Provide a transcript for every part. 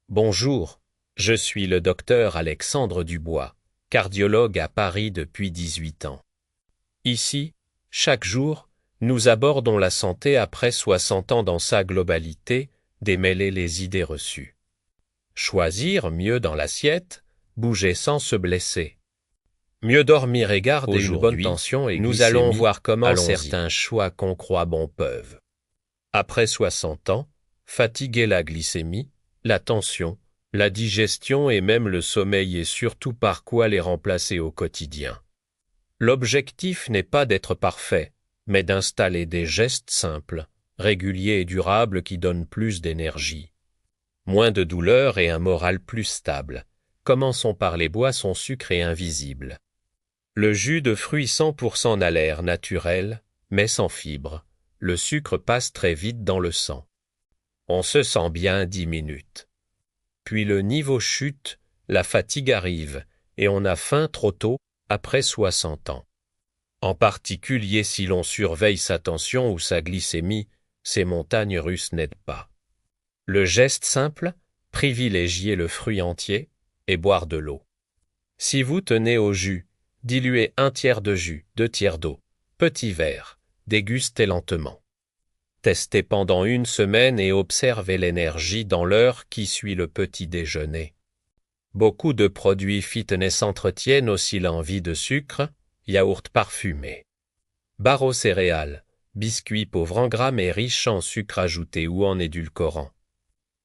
Bonjour, je suis le docteur Alexandre Dubois, cardiologue à Paris depuis 18 ans. Ici, chaque jour, nous abordons la santé après 60 ans dans sa globalité, démêler les idées reçues. Choisir mieux dans l'assiette, bouger sans se blesser. Mieux dormir et garder une bonne tension et nous allons voir comment certains choix qu'on croit bons peuvent. Après 60 ans, fatiguer la glycémie, la tension, la digestion et même le sommeil et surtout par quoi les remplacer au quotidien. L'objectif n'est pas d'être parfait, mais d'installer des gestes simples, réguliers et durables qui donnent plus d'énergie. Moins de douleur et un moral plus stable. Commençons par les boissons sucrées invisibles. Le jus de fruits 100% n'a l'air naturel, mais sans fibres. Le sucre passe très vite dans le sang. On se sent bien 10 minutes. Puis le niveau chute, la fatigue arrive, et on a faim trop tôt, après 60 ans. En particulier si l'on surveille sa tension ou sa glycémie, ces montagnes russes n'aident pas. Le geste simple, privilégier le fruit entier et boire de l'eau. Si vous tenez au jus, diluez 1/3 de jus, 2/3 d'eau, petit verre, dégustez lentement. Testez pendant 1 semaine et observez l'énergie dans l'heure qui suit le petit déjeuner. Beaucoup de produits fitness entretiennent aussi l'envie de sucre, yaourt parfumé. Barres aux céréales, biscuits pauvres en grammes et riches en sucre ajouté ou en édulcorant.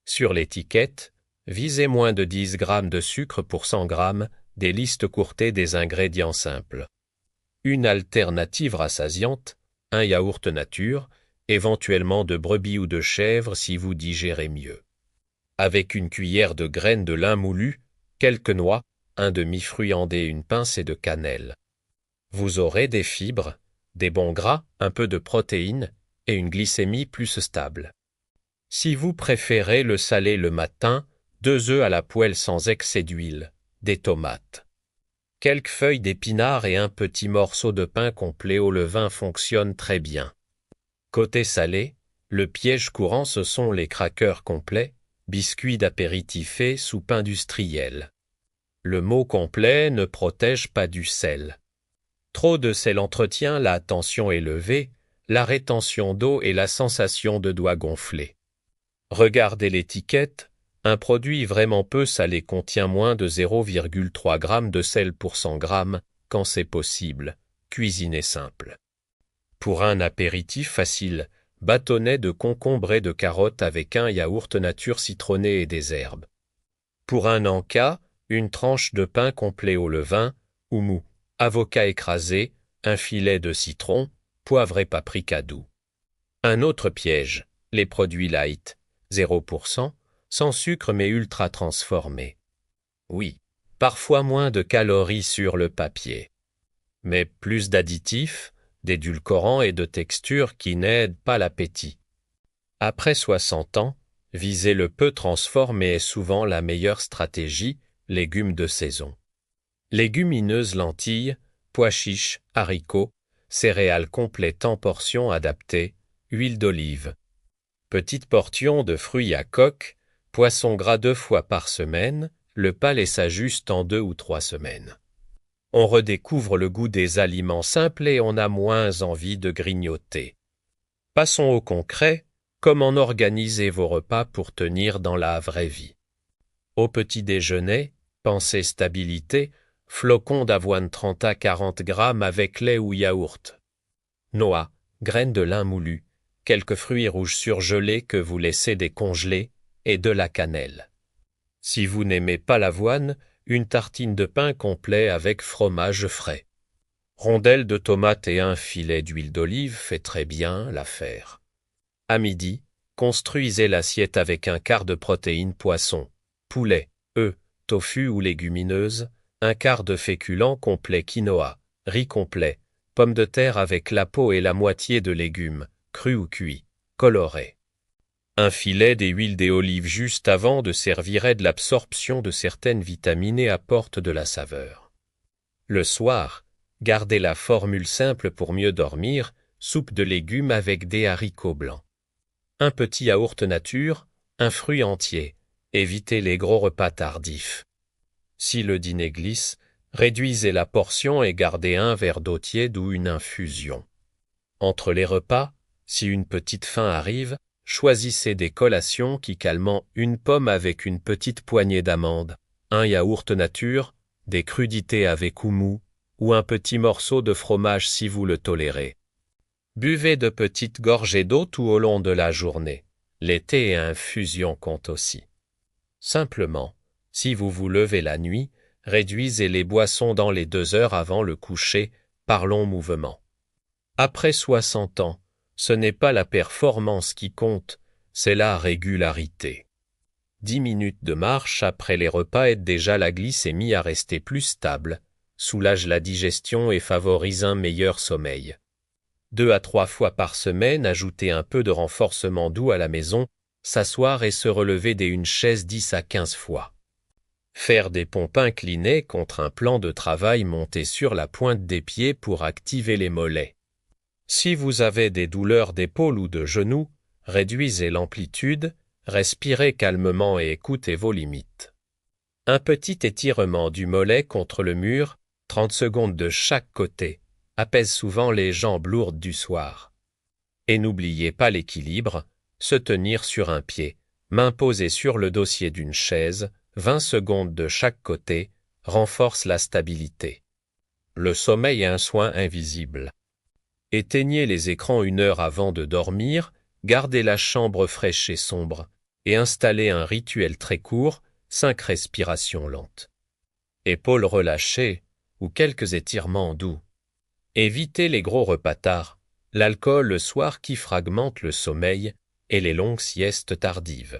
Sur l'étiquette, visez moins de 10 grammes de sucre pour 100 grammes, des listes courtées des ingrédients simples. Une alternative rassasiante, un yaourt nature, éventuellement de brebis ou de chèvre si vous digérez mieux. Avec une cuillère de graines de lin moulu, quelques noix, un demi-fruit andé et une pincée de cannelle. Vous aurez des fibres, des bons gras, un peu de protéines et une glycémie plus stable. Si vous préférez le salé le matin, 2 œufs à la poêle sans excès d'huile, des tomates. Quelques feuilles d'épinards et un petit morceau de pain complet au levain fonctionnent très bien. Côté salé, le piège courant ce sont les crackers complets, biscuits d'apéritif et soupe industrielle. Le mot complet ne protège pas du sel. Trop de sel entretient la tension élevée, la rétention d'eau et la sensation de doigts gonflés. Regardez l'étiquette, un produit vraiment peu salé contient moins de 0,3 g de sel pour 100 g, quand c'est possible. Cuisinez simple. Pour un apéritif facile, bâtonnet de concombre et de carottes avec un yaourt nature citronné et des herbes. Pour un encas, une tranche de pain complet au levain, ou mou, avocat écrasé, un filet de citron, poivre et paprika doux. Un autre piège, les produits light, 0%, sans sucre mais ultra transformés. Oui, parfois moins de calories sur le papier. Mais plus d'additifs, d'édulcorants et de textures qui n'aident pas l'appétit. Après 60 ans, viser le peu transformé est souvent la meilleure stratégie, légumes de saison. Légumineuses lentilles, pois chiches, haricots, céréales complètes en portions adaptées, huile d'olive. Petite portion de fruits à coque, poisson gras 2 fois par semaine, le palais s'ajuste en 2 ou 3 semaines. On redécouvre le goût des aliments simples et on a moins envie de grignoter. Passons au concret, comment organiser vos repas pour tenir dans la vraie vie. Au petit déjeuner, pensez stabilité, flocons d'avoine 30 à 40 grammes avec lait ou yaourt. Noix, graines de lin moulu, quelques fruits rouges surgelés que vous laissez décongeler et de la cannelle. Si vous n'aimez pas l'avoine, une tartine de pain complet avec fromage frais. Rondelles de tomates et un filet d'huile d'olive fait très bien l'affaire. À midi, construisez l'assiette avec un quart de protéines poisson, poulet, œufs, tofu ou légumineuses, un quart de féculents complet quinoa, riz complet, pommes de terre avec la peau et la moitié de légumes, crus ou cuits, colorés. Un filet d'huile d'olive juste avant de servir aide l'absorption de certaines vitamines et apporte de la saveur. Le soir, gardez la formule simple pour mieux dormir, soupe de légumes avec des haricots blancs. Un petit yaourt nature, un fruit entier, Évitez les gros repas tardifs. Si le dîner glisse, réduisez la portion et gardez un verre d'eau tiède ou une infusion. Entre les repas, si une petite faim arrive, choisissez des collations qui calment une pomme avec une petite poignée d'amandes, un yaourt nature, des crudités avec houmous, ou un petit morceau de fromage si vous le tolérez. Buvez de petites gorgées d'eau tout au long de la journée. Les thés et infusions comptent aussi. Simplement, si vous vous levez la nuit, réduisez les boissons dans les 2 heures avant le coucher par long mouvement. Après 60 ans, ce n'est pas la performance qui compte, c'est la régularité. 10 minutes de marche après les repas aident déjà la glycémie à rester plus stable, soulage la digestion et favorise un meilleur sommeil. 2 à 3 fois par semaine, ajoutez un peu de renforcement doux à la maison, s'asseoir et se relever d'une chaise 10 à 15 fois. Faire des pompes inclinées contre un plan de travail monté sur la pointe des pieds pour activer les mollets. Si vous avez des douleurs d'épaule ou de genoux, réduisez l'amplitude, respirez calmement et écoutez vos limites. Un petit étirement du mollet contre le mur, 30 secondes de chaque côté, apaise souvent les jambes lourdes du soir. Et n'oubliez pas l'équilibre, se tenir sur un pied, main posée sur le dossier d'une chaise, 20 secondes de chaque côté, renforce la stabilité. Le sommeil est un soin invisible. Éteignez les écrans 1 heure avant de dormir, gardez la chambre fraîche et sombre, et installez un rituel très court, 5 respirations lentes. Épaules relâchées, ou quelques étirements doux. Évitez les gros repas tard, l'alcool le soir qui fragmente le sommeil, et les longues siestes tardives.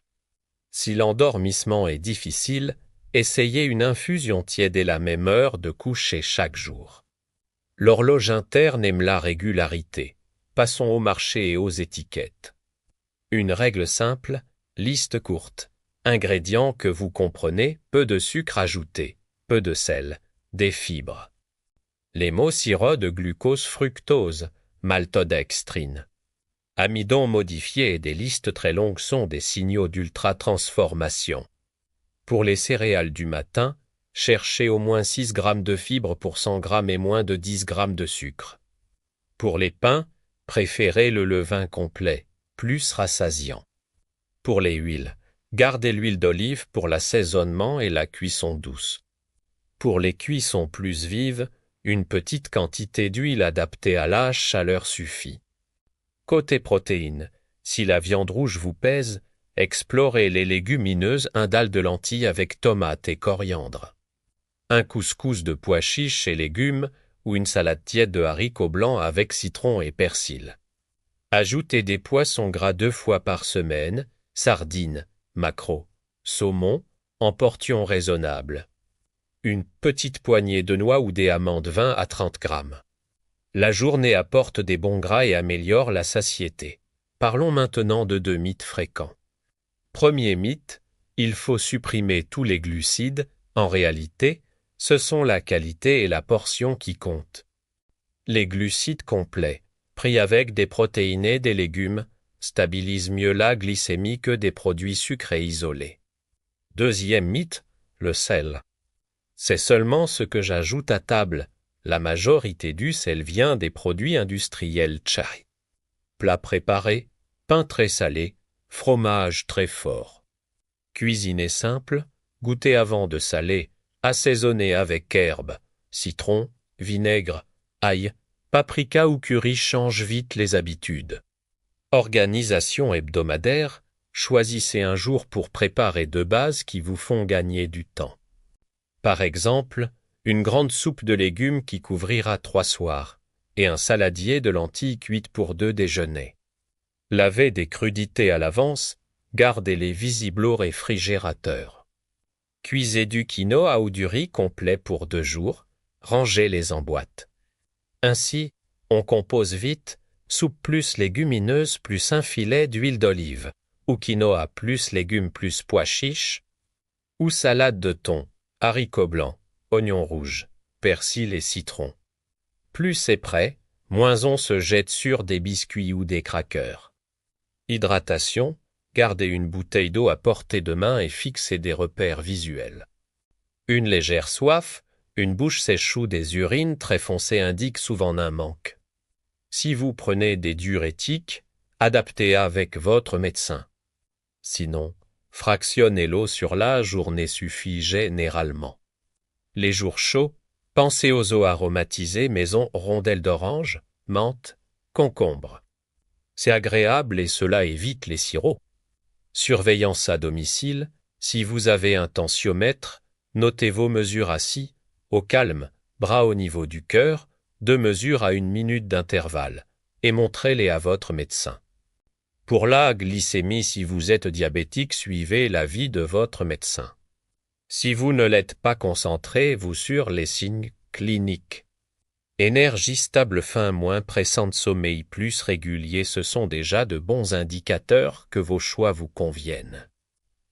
Si l'endormissement est difficile, essayez une infusion tiède et la même heure de coucher chaque jour. L'horloge interne aime la régularité. Passons au marché et aux étiquettes. Une règle simple, liste courte. Ingrédients que vous comprenez, peu de sucre ajouté, peu de sel, des fibres. Les mots sirop de glucose fructose, maltodextrine. Amidon modifié et des listes très longues sont des signaux d'ultra-transformation. Pour les céréales du matin, cherchez au moins 6 grammes de fibres pour 100 grammes et moins de 10 grammes de sucre. Pour les pains, préférez le levain complet, plus rassasiant. Pour les huiles, gardez l'huile d'olive pour l'assaisonnement et la cuisson douce. Pour les cuissons plus vives, une petite quantité d'huile adaptée à la chaleur suffit. Côté protéines, si la viande rouge vous pèse, explorez les légumineuses, un dalle de lentilles avec tomates et coriandre. Un couscous de pois chiches et légumes ou une salade tiède de haricots blancs avec citron et persil. Ajoutez des poissons gras 2 fois par semaine, sardines, maquereaux, saumon, en portions raisonnables. Une petite poignée de noix ou des amandes 20 à 30 grammes. La journée apporte des bons gras et améliore la satiété. Parlons maintenant de 2 mythes fréquents. Premier mythe, il faut supprimer tous les glucides. En réalité, ce sont la qualité et la portion qui comptent. Les glucides complets, pris avec des protéines et des légumes, stabilisent mieux la glycémie que des produits sucrés isolés. Deuxième mythe, le sel. C'est seulement ce que j'ajoute à table. La majorité du sel vient des produits industriels chai. Plats préparés, pain très salé, fromage très fort. Cuisine est simple, goûtez avant de saler, assaisonnez avec herbes, citron, vinaigre, ail, paprika ou curry changent vite les habitudes. Organisation hebdomadaire, choisissez un jour pour préparer 2 bases qui vous font gagner du temps. Par exemple, une grande soupe de légumes qui couvrira 3 soirs, et un saladier de lentilles cuites pour 2 déjeuners. Lavez des crudités à l'avance, gardez-les visibles au réfrigérateur. Cuisez du quinoa ou du riz complet pour 2 jours, rangez-les en boîte. Ainsi, on compose vite soupe plus légumineuse plus un filet d'huile d'olive, ou quinoa plus légumes plus pois chiches, ou salade de thon, haricots blancs, oignons rouges, persil et citron. Plus c'est prêt, moins on se jette sur des biscuits ou des crackers. Hydratation, Gardez une bouteille d'eau à portée de main et fixez des repères visuels. Une légère soif, une bouche sèche ou des urines très foncées indiquent souvent un manque. Si vous prenez des diurétiques, adaptez avec votre médecin. Sinon, fractionnez l'eau sur la journée suffit généralement. Les jours chauds, pensez aux eaux aromatisées maison rondelles d'orange, menthe, concombre. C'est agréable et cela évite les sirops. Surveillance à domicile, si vous avez un tensiomètre, notez vos mesures assis, au calme, bras au niveau du cœur, 2 mesures à 1 minute d'intervalle, et montrez-les à votre médecin. Pour la glycémie, si vous êtes diabétique, suivez l'avis de votre médecin. Si vous ne l'êtes pas, concentrez-vous sur les signes cliniques. Énergie stable, faim moins pressante, sommeil plus régulier, ce sont déjà de bons indicateurs que vos choix vous conviennent.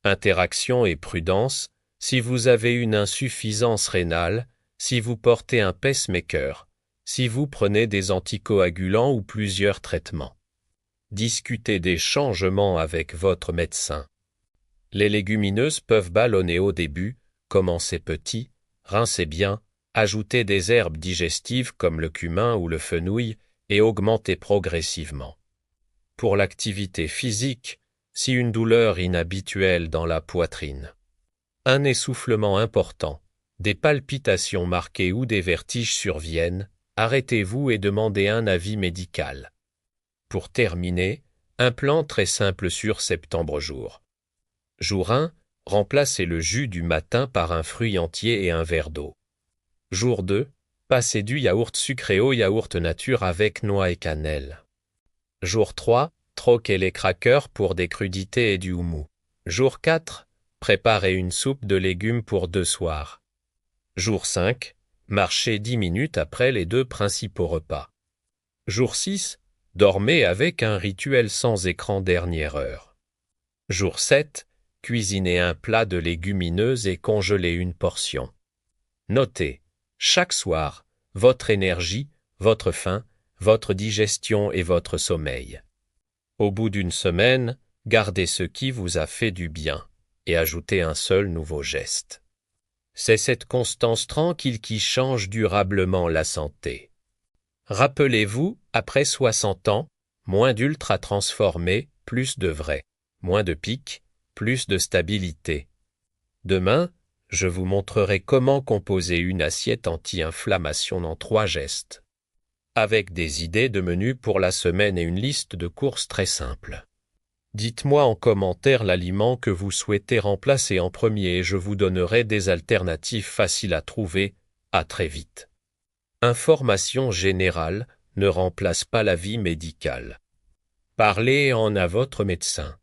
Interaction et prudence, si vous avez une insuffisance rénale, si vous portez un pacemaker, si vous prenez des anticoagulants ou plusieurs traitements. Discutez des changements avec votre médecin. Les légumineuses peuvent ballonner au début, commencez petit, rincez bien, ajoutez des herbes digestives comme le cumin ou le fenouil et augmentez progressivement. Pour l'activité physique, si une douleur inhabituelle dans la poitrine, un essoufflement important, des palpitations marquées ou des vertiges surviennent, arrêtez-vous et demandez un avis médical. Pour terminer, un plan très simple sur 70 jours. Jour 1, remplacez le jus du matin par un fruit entier et un verre d'eau. Jour 2, passez du yaourt sucré au yaourt nature avec noix et cannelle. Jour 3, troquez les crackers pour des crudités et du houmous. Jour 4, préparez une soupe de légumes pour 2 soirs. Jour 5, marchez 10 minutes après les 2 principaux repas. Jour 6, dormez avec un rituel sans écran dernière heure. Jour 7, cuisinez un plat de légumineuses et congelez une portion. Notez, chaque soir, votre énergie, votre faim, votre digestion et votre sommeil. Au bout d'une semaine, gardez ce qui vous a fait du bien et ajoutez un seul nouveau geste. C'est cette constance tranquille qui change durablement la santé. Rappelez-vous, après 60 ans, moins d'ultra transformés, plus de vrai, moins de pics, plus de stabilité. Demain, je vous montrerai comment composer une assiette anti-inflammation en 3 gestes. Avec des idées de menus pour la semaine et une liste de courses très simple. Dites-moi en commentaire l'aliment que vous souhaitez remplacer en premier et je vous donnerai des alternatives faciles à trouver. À très vite. Information générale ne remplace pas l'avis médical. Parlez-en à votre médecin.